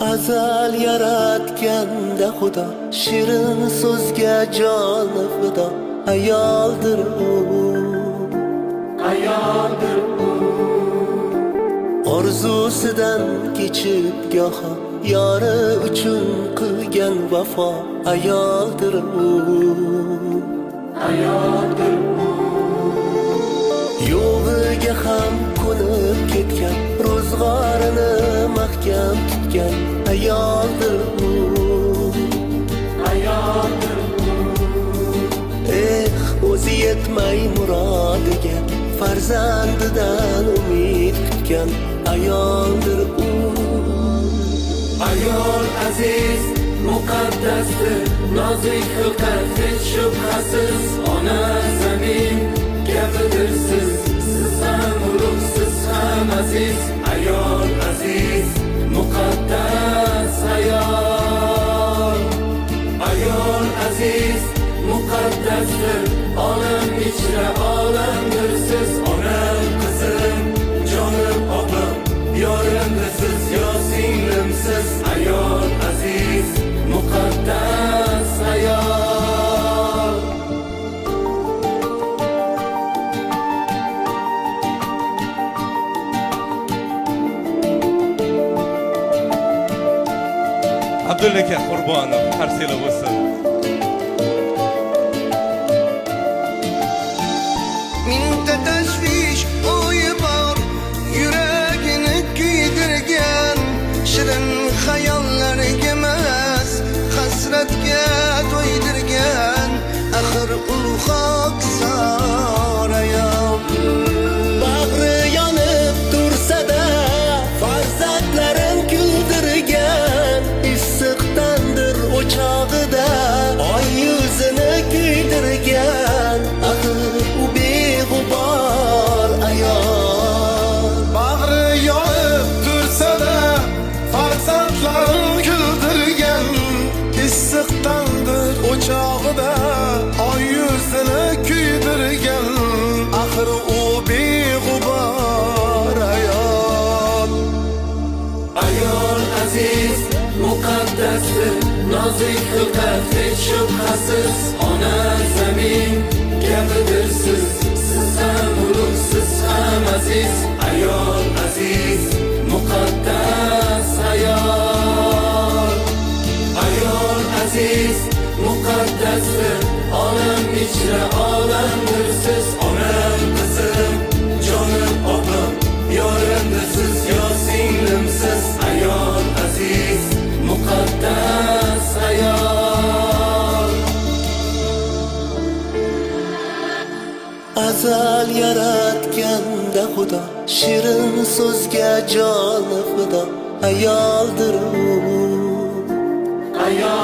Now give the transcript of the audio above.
Azal yaratganda Xudo, shirin so'zga joni fido. Ayoldir u, ayoldir u. Orzusidan kechib goho, yori uchun qilgan vafo. Ayoldir u, ayoldir u. Yo'g'iga ham ko'nib ketgan, ro'zg'orini mahkam tutgan. Ayoldir u, ayoldir u. O'zi yetmay murodiga, farzandidan umid kutgan. Ayoldir u. Ayol aziz, muqaddasdir, nozik xilqat, hech shubhasiz. Ona zamin gapidir siz, siz ham ulug', siz ham aziz. Ayol aziz, muqaddas ayol. Ayol aziz, muqaddasdir, olam ichra olamdir siz. Onam, qizim, jonim, opam, yorimdir siz, yo singlimsiz. Ayol aziz, muqaddas ayol. Abdulla aka Qurbonov qarsiylar bo'lsin. Mingta tashvish o'yi bor, yuragini kuydirgan. Shirin xayollarga emas, hasratga to'ydirgan. Axir u xokisor ayol. Bag'ri yonib tursa-da, farzandlarin kuldirgan. Issiqdandir o'chog'ida, oy yuzini kuydirgan. Axir u beg'ubor ayol. Bag'ri yonib tursa-da, farzandlarin kuldirgan. Issiqdandir o'chog'ida, oy yuzini kuydirgan. Axir u beg'ubor ayol. Ayol aziz, muqaddasdir, nozik xilqat, hech shubhasiz. Ona zamin gapidir siz, siz ham ulug', siz ham aziz. Ayol aziz, muqaddas ayol. Ayol aziz, muqaddasdir, olam ichra olamdir siz. Onam, qizim, jonim, opam, yorimdir siz, yo singlimsiz. Ayol aziz, muqaddas ayol. Azal yaratganda Xudo, shirin so'zga joni fido. Ayoldir u, Ayol